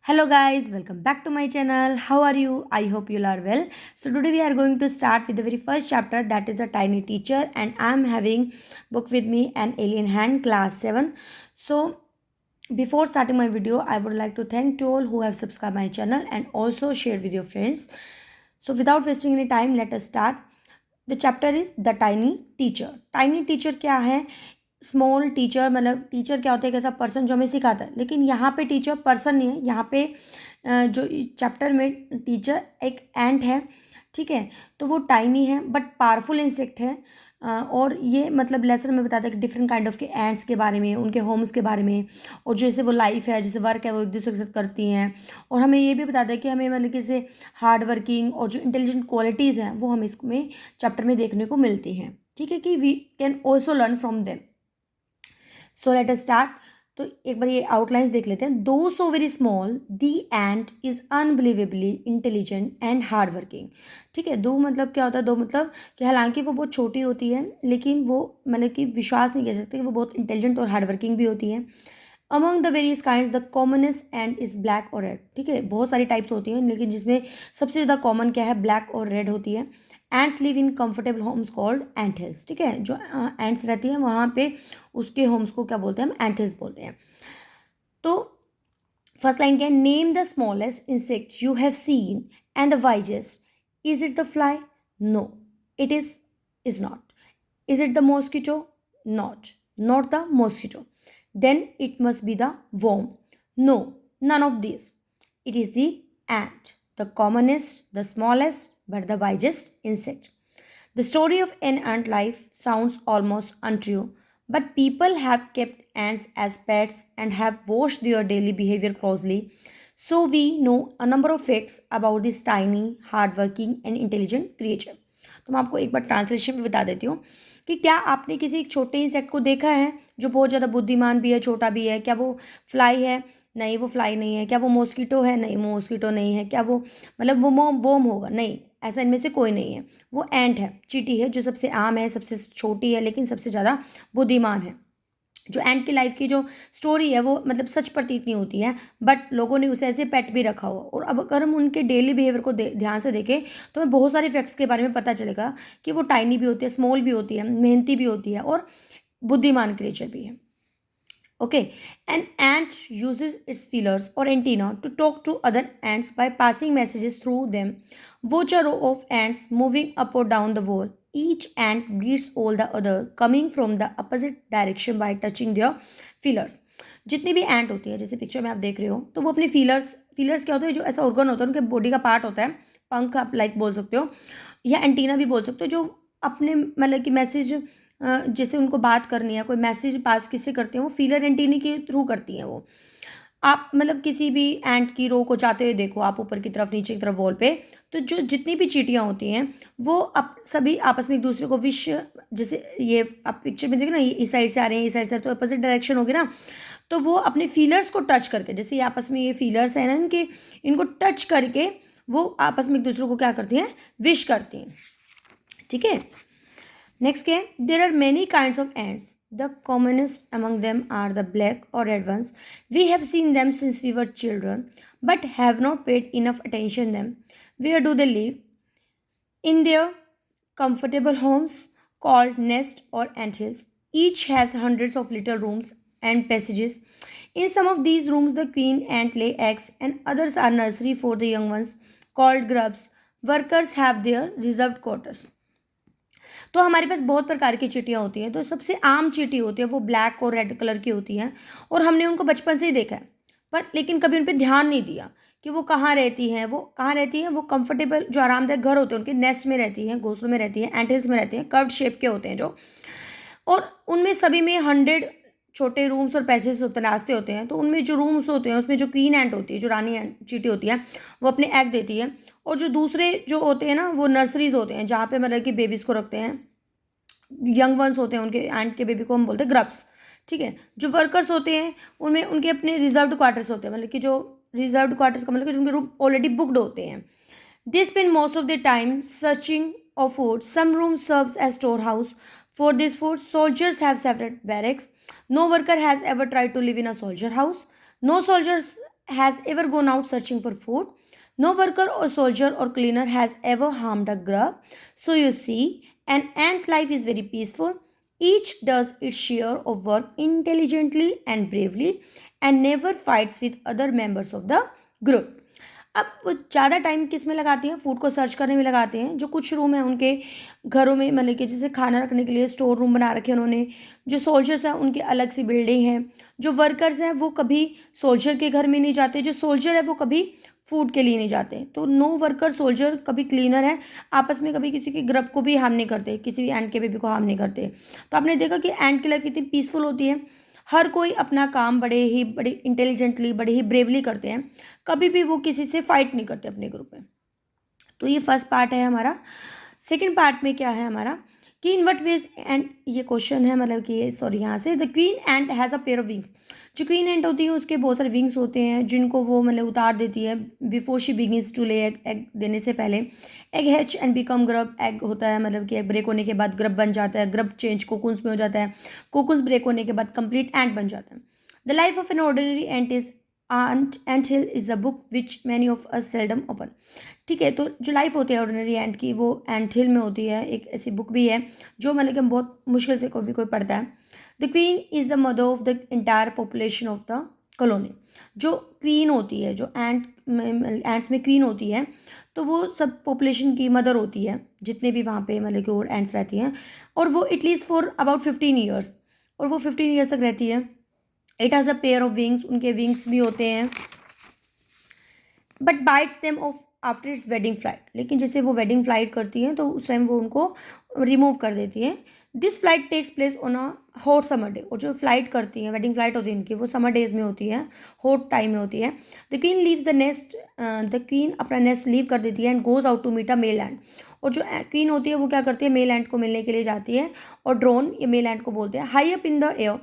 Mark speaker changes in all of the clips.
Speaker 1: Hello guys, welcome back to my channel. How are you? I hope you are well. So today we are going to start with the very first chapter, that is the Tiny Teacher, and I am having book with me, An Alien Hand, class 7. So before starting my video, I would like to thank to all who have subscribed my channel and also shared with your friends. So without wasting any time, let us start. The chapter is the tiny teacher. Tiny teacher क्या है? Small teacher, मतलब teacher क्या होता है? एक ऐसा person जो हमें सिखाता है. लेकिन यहाँ पे टीचर पर्सन नहीं है. यहाँ पे जो चैप्टर में टीचर एक एंट है. ठीक है, तो वो टाइनी है बट पावरफुल इंसेक्ट है. और ये मतलब लेसन में बताता है कि डिफरेंट काइंड ऑफ के एंट्स के बारे में, उनके होम्स के बारे में, और जैसे वो लाइफ है, जैसे वर्क है, वो एक दूसरे के साथ करती हैं. और हमें ये भी बताता है कि हमें मतलब कि हार्ड वर्किंग और जो इंटेलिजेंट क्वालिटीज़ हैं वो हमें इसमें चैप्टर में देखने को मिलती हैं. ठीक है, कि we can also learn from them. So let us start. तो एक बार ये आउटलाइंस देख लेते हैं. Though so very small, the ant is unbelievably intelligent and hard working. ठीक है, दो मतलब क्या होता है? दो मतलब कि हालांकि वो बहुत छोटी होती है, लेकिन वो मतलब कि विश्वास नहीं कर सकते कि वो बहुत इंटेलिजेंट और हार्ड वर्किंग भी होती है. Among the various kinds the commonest and is black और रेड. ठीक है, बहुत सारी टाइप्स होती हैं, लेकिन जिसमें सबसे ज़्यादा कॉमन क्या है? ब्लैक और रेड होती है. Ants live in comfortable homes called ant hills. ठीक है, जो एंट्स रहती हैं वहाँ पे उसके होम्स को क्या बोलते हैं? हम एंट हिल्स बोलते हैं. तो फर्स्ट लाइन क्या है? Name the smallest insect you have seen and the wisest. Is it the fly? No, it is not. Is it the mosquito? Not the mosquito. Then it must be the worm. No, none of these. It is the ant, the commonest, the smallest, but the wisest insect. The story of an ant life sounds almost untrue, but people have kept ants as pets and have watched their daily behavior closely. So we know a number of facts about this tiny, hardworking, and intelligent creature. तो मैं आपको एक बार translation में बता देती हूँ कि क्या आपने किसी एक छोटे इंसेक्ट को देखा है जो बहुत ज़्यादा बुद्धिमान भी है, छोटा भी है? क्या वो फ्लाई है? नहीं, वो फ्लाई नहीं है. क्या वो मॉस्किटो है? नहीं, मॉस्किटो नहीं है. क्या वो मतलब वो वोम होगा? नहीं, ऐसा इनमें से कोई नहीं है. वो एंट है, चींटी है, जो सबसे आम है, सबसे छोटी है, लेकिन सबसे ज़्यादा बुद्धिमान है. जो एंट की लाइफ की जो स्टोरी है वो मतलब सच प्रतीत नहीं होती है, बट लोगों ने उसे ऐसे पेट भी रखा हुआ. और अब अगर हम उनके डेली बिहेवियर को ध्यान से देखें तो हमें बहुत सारे फैक्ट्स के बारे में पता चलेगा कि वो टाइनी भी होती है, स्मॉल भी होती है, मेहनती भी होती है और बुद्धिमान क्रिएचर भी है. Okay, an ant uses its feelers or antenna to talk to other ants by passing messages through them. Watch a row of ants moving up or down the wall. Each ant greets all the other, coming from the opposite direction by touching their feelers. जितनी भी एंट होती है, जैसे picture में आप देख रहे हो, तो वो अपने फीलर्स क्या होते हैं? जो ऐसा ऑर्गन होता है, उनके बॉडी का पार्ट होता है, पंख आप लाइक बोल सकते हो या एंटीना भी बोल सकते हो, जो अपने मतलब कि मैसेज जैसे उनको बात करनी है, कोई मैसेज पास किससे करते हैं? वो फीलर एंटीना के थ्रू करती हैं वो. आप मतलब किसी भी एंट की रो को जाते हुए देखो आप, ऊपर की तरफ, नीचे की तरफ, वॉल पे, तो जो जितनी भी चींटियाँ होती हैं वो सभी आपस में एक दूसरे को विश, जैसे ये आप पिक्चर में देखो ना, ये इस साइड से आ रहे हैं, इस साइड से, तो अपोजिट डायरेक्शन होगी ना, तो वो अपने फीलर्स को टच करके, जैसे ये आपस में ये फीलर्स हैं ना इनके, इनको टच करके वो आपस में एक दूसरे को क्या करती हैं? विश करती हैं. ठीक है, नेक्स्ट क्या है? There are many kinds of ants. The commonest among them are the black और red ones. We have seen them since we were children but have not paid enough attention them. Where do they live? In their comfortable homes called nests or anthills. Each has hundreds of little rooms and passages. In some of these rooms, the queen ant lay eggs, and others are nursery for the young ones called grubs. Workers have their reserved quarters. तो हमारे पास बहुत प्रकार की चींटियाँ होती हैं. तो सबसे आम चींटी होती है वो ब्लैक और रेड कलर की होती हैं, और हमने उनको बचपन से ही देखा है, पर लेकिन कभी उन पर ध्यान नहीं दिया कि वो कहाँ रहती हैं. वो कहाँ रहती हैं? वो कंफर्टेबल जो आरामदायक घर होते हैं उनके नेस्ट में रहती हैं, घोंसलों में रहती हैं, एंटल्स में रहती हैं, कर्व्ड शेप के होते हैं जो, और उनमें सभी में 100 छोटे रूम्स और पैसेज होते, रास्ते होते हैं. तो उनमें जो रूम्स होते हैं उसमें जो क्वीन एंट होती है, जो रानी चींटी होती है, वो अपने एग देती है. और जो दूसरे जो होते हैं ना, वो नर्सरीज होते हैं जहाँ पे मतलब कि बेबीज़ को रखते हैं, यंग वंस होते हैं उनके एंट के बेबी को हम बोलते हैं ग्रब्स. ठीक है, जो वर्कर्स होते हैं उनमें उनके अपने रिजर्व्ड क्वार्टर्स होते हैं, मतलब कि जो रिजर्व्ड क्वार्टर्स का मतलब कि उनके रूम ऑलरेडी बुकड होते हैं. They spend most of the time searching of food. Some room serves as store house for this food. Soldiers have separate barracks. No worker has ever tried to live in a soldier house. No soldiers has ever gone out searching for food. No worker or soldier or cleaner has ever harmed a grub. So you see, an ant life is very peaceful. Each does its share of work intelligently and bravely and never fights with other members of the group. अब वो ज़्यादा time किस में लगाती हैं, food को search करने में लगाते हैं. जो कुछ रूम है उनके घरों में, मतलब कि जैसे खाना रखने के लिए स्टोर रूम बना रखे हैं उन्होंने. जो सोल्जर्स हैं उनकी अलग सी बिल्डिंग है. जो वर्कर्स हैं वो कभी सोल्जर के घर में नहीं जाते. जो सोल्जर है वो कभी फूड के लिए नहीं जाते. तो नो वर्कर सोल्जर कभी क्लीनर है, आपस में कभी किसी के ग्रुप को भी हार्म नहीं करते, किसी भी एंट के बेबी को हार्म नहीं करते. तो आपने देखा कि एंट की लाइफ कितनी पीसफुल होती है. हर कोई अपना काम बड़े इंटेलिजेंटली, बड़े ही ब्रेवली करते हैं. कभी भी वो किसी से फाइट नहीं करते अपने ग्रुप में. तो ये फर्स्ट पार्ट है हमारा. सेकंड पार्ट में क्या है हमारा कि इन वट वेज एंड, ये क्वेश्चन है, मतलब कि सॉरी यहाँ से, the queen ant has a pair of wings. जो क्वीन एंट होती है उसके बहुत सारे विंग्स होते हैं जिनको वो मतलब उतार देती है before she begins to lay egg. Egg देने से पहले egg hatch and become grub. Egg होता है मतलब कि एग ब्रेक होने के बाद ग्रब बन जाता है. ग्रब चेंज कोकुन्स में हो जाता है. कोकुन्स ब्रेक होने के बाद कंप्लीट एंट बन जाता है. The life of an ordinary ant is ant hill is a book which many of us seldom open. ठीक है, तो जो लाइफ होती है ऑर्डिनरी एंट की वो एंट हिल में होती है. एक ऐसी बुक भी है जो मतलब कि बहुत मुश्किल से कोई पढ़ता है. The queen is the mother of the entire population of the colony. जो क्वीन होती है, जो एंट्स में क्वीन होती है, तो वो सब पॉपुलेशन की मदर होती है जितने भी वहाँ पे मतलब कि और एंट्स रहती हैं. और वो एटलीस्ट फॉर अबाउट 15 ईयर्स, और वो 15 ईयर्स तक रहती है. It has a pair of wings. उनके विंग्स भी होते हैं. But bytes them of after it's wedding flight. लेकिन जैसे वो वेडिंग फ्लाइट करती हैं तो उस टाइम वो उनको रिमूव कर देती हैं. This flight takes place on a hot summer day. और जो फ्लाइट करती हैं, वेडिंग फ्लाइट होती है इनकी, वो समर डेज में होती है, हॉट टाइम में होती है. The queen leaves the nest. The queen अपना नेस्ट लीव कर देती है and goes out to meet a male ant. और जो क्वीन होती है वो क्या करती है, मेल एंट को मिलने के लिए जाती है. और ड्रोन, ये मेल एंट को बोलते हैं, high up in the air.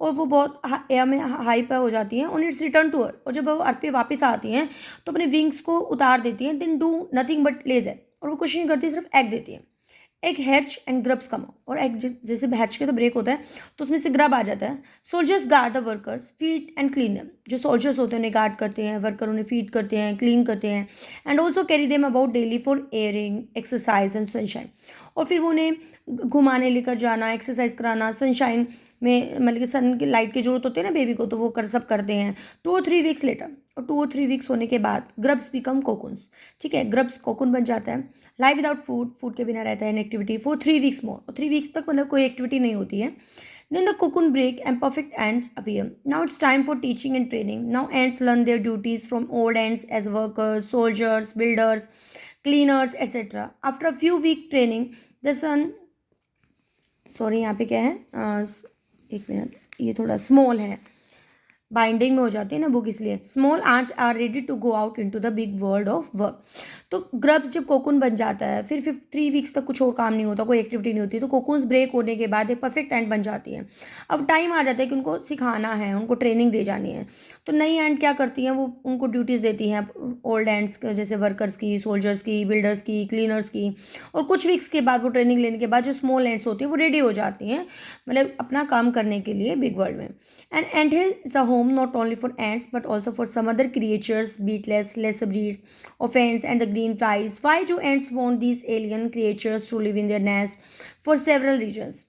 Speaker 1: और वो बहुत एयर में हाई पे हो जाती हैं. On its return to earth. और जब वो अर्थ पे वापस आती हैं तो अपने विंग्स को उतार देती हैं. Then do nothing but leisure. और वो कुछ नहीं करती, सिर्फ एग देती है. Egg hatch and grubs come out. और एग जैसे हैच के तो ब्रेक होता है तो उसमें से ग्रब आ जाता है. Soldiers guard the workers, feed and clean them. जो सोल्जर्स होते हैं उन्हें गार्ड करते हैं, वर्कर उन्हें फीड करते हैं, क्लीन करते हैं. And also carry them about daily for airing, exercise and sunshine. और फिर वो उन्हें घुमाने लेकर जाना, एक्सरसाइज कराना, सनशाइन में मतलब कि सन की लाइट की जरूरत होती है ना बेबी को, तो वो सब करते हैं. 2 और 3 वीक्स लेटर, और 2 और 3 वीक्स होने के बाद ग्रब्स बिकम कोकुन्स. ठीक है, ग्रब्स कोकुन बन जाता है. लाइव विदाउट फूड, फूड के बिना रहता है इन एक्टिविटी फॉर 3 वीक्स मोर. और 3 वीक्स तक मतलब कोई एक्टिविटी नहीं होती है. Then the cocoon break and perfect ants appear. Now it's time for teaching and training. Now ants learn their duties from old ants as workers, soldiers, builders, cleaners, etc. After a few week training, the sun, sorry यहाँ पे क्या है, एक minute, ये थोड़ा small है, binding में हो जाती है ना बुक, इसलिए. Small ants are ready to go out into the big world of work. तो ग्रब्स जब कोकुन बन जाता है, फिर 3 वीक्स तक कुछ और काम नहीं होता, कोई एक्टिविटी नहीं होती, तो कोकुन्स ब्रेक होने के बाद एक परफेक्ट एंड बन जाती है. अब टाइम आ जाता है कि उनको सिखाना है, उनको ट्रेनिंग दे जानी है. तो नई एंड क्या करती हैं, वो उनको ड्यूटीज़ देती हैं ओल्ड एंड्स जैसे वर्कर्स की, सोल्जर्स की, बिल्डर्स की, क्लीनर्स की. और कुछ वीक्स के बाद, वो ट्रेनिंग लेने के बाद, जो स्मॉल एंड्स होती हैं वो रेडी हो जाती हैं मतलब अपना काम करने के लिए बिग वर्ल्ड में. And ant hill is a home not only for ants but also for some other creatures, beetles, lesser breeds of ants and the green flies. Why do ants want these alien creatures to live in their nest? For several reasons.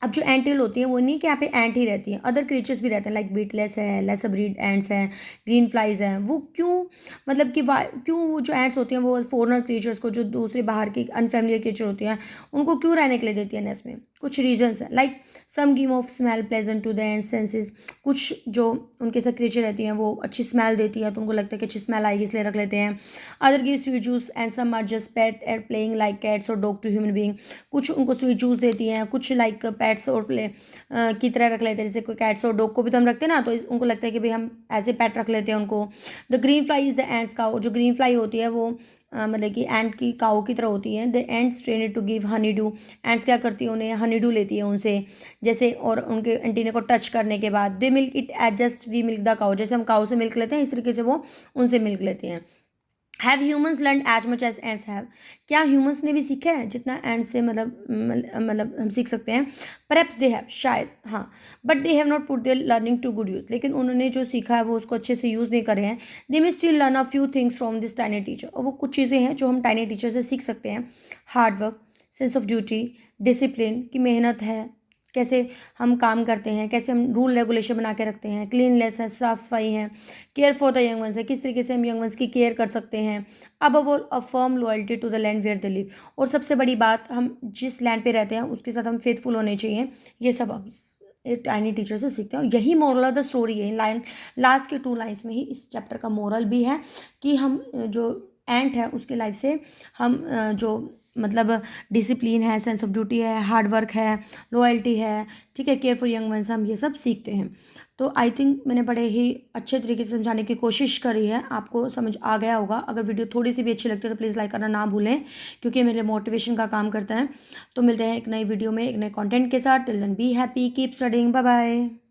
Speaker 1: अब जो एंट हिल होती है वो नहीं कि यहाँ पे एंट ही रहती हैं, अदर क्रिएचर्स भी रहते हैं, लाइक बीटलेस है, लेसर ब्रीड एंट्स हैं, ग्रीन फ्लाइज हैं. वो क्यों, मतलब कि क्यों वो जो एंट्स होती हैं वो फॉरेनर क्रिएचर्स को, जो दूसरे बाहर की अनफेमिलियर क्रिएचर होती हैं, उनको क्यों रहने के लिए देती है नेस्ट में? कुछ रीजन्स हैं, like some give off smell pleasant to the ant senses. कुछ जो उनके साथ क्रिएचर रहती हैं वो अच्छी स्मेल देती है, तो उनको लगता है कि अच्छी स्मेल आएगी इसलिए रख लेते हैं. Other give sweet juice and some are just pet and playing like cats और डॉग टू ह्यूमन बीइंग. कुछ उनको स्वीट जूस देती हैं, कुछ लाइक पेट्स और प्ले की तरह रख लेते हैं. जैसे कोई कैट्स और डॉग को भी तो हम रखते हैं ना, तो उनको लगता है कि भाई हम ऐसे पेट रख लेते हैं उनको. The green fly is the ends cow. जो ग्रीन फ्लाई होती है वो मतलब कि एंट की काऊ की तरह होती है. The ants train to give honey dew. Ants क्या करती है, उन्हें हनी डू लेती है उनसे, जैसे, और उनके एंटीने को टच करने के बाद they milk it as just we milk the cow. जैसे हम काऊ से मिल्क लेते हैं, इस तरीके से वो उनसे मिल्क लेते हैं. Have humans learn as much as ants have, क्या ह्यूमंस ने भी सीखा है जितना एंड से मतलब हम सीख सकते हैं। परहैप्स दे हैव, शायद, हाँ, but they have not put their learning to good use, लेकिन उन्होंने जो सीखा है वो उसको अच्छे से यूज़ नहीं करे हैं। They may still learn a few things from this tiny teacher, और वो कुछ चीज़ें हैं जो हम टाइनी टीचर से सीख सकते हैं। Hard work, sense of duty, discipline की मेहनत है, कैसे हम काम करते हैं, कैसे हम रूल रेगुलेशन बना के रखते हैं, क्लीननेस है, साफ सफाई है, care for the young ones है, किस तरीके से हम यंग वंस की केयर कर सकते हैं। अब वो a firm loyalty to the land where they live, और सबसे बड़ी बात, हम जिस लैंड पे रहते हैं उसके साथ हम फेथफुल होने चाहिए। ये सब हम टाइनी टीचर से सीखते हैं, और यही मोरल ऑफ द स्टोरी है। इन लाइन लास्ट के 2 लाइन्स में ही इस चैप्टर का मोरल भी है कि हम जो एंट है उसके लाइफ से हम जो मतलब डिसिप्लिन है, सेंस ऑफ ड्यूटी है, हार्ड वर्क है, लॉयल्टी है, ठीक है, केयर फॉर यंग वंस, हम ये सब सीखते हैं। तो आई थिंक मैंने बड़े ही अच्छे तरीके से समझाने की कोशिश करी है, आपको समझ आ गया होगा। अगर वीडियो थोड़ी सी भी अच्छी लगती है तो प्लीज़ लाइक करना ना भूलें, क्योंकि मेरे मोटिवेशन का काम करता है। तो मिलते हैं एक नई वीडियो में एक नए कंटेंट के साथ। Till then be happy, keep studying, bye bye.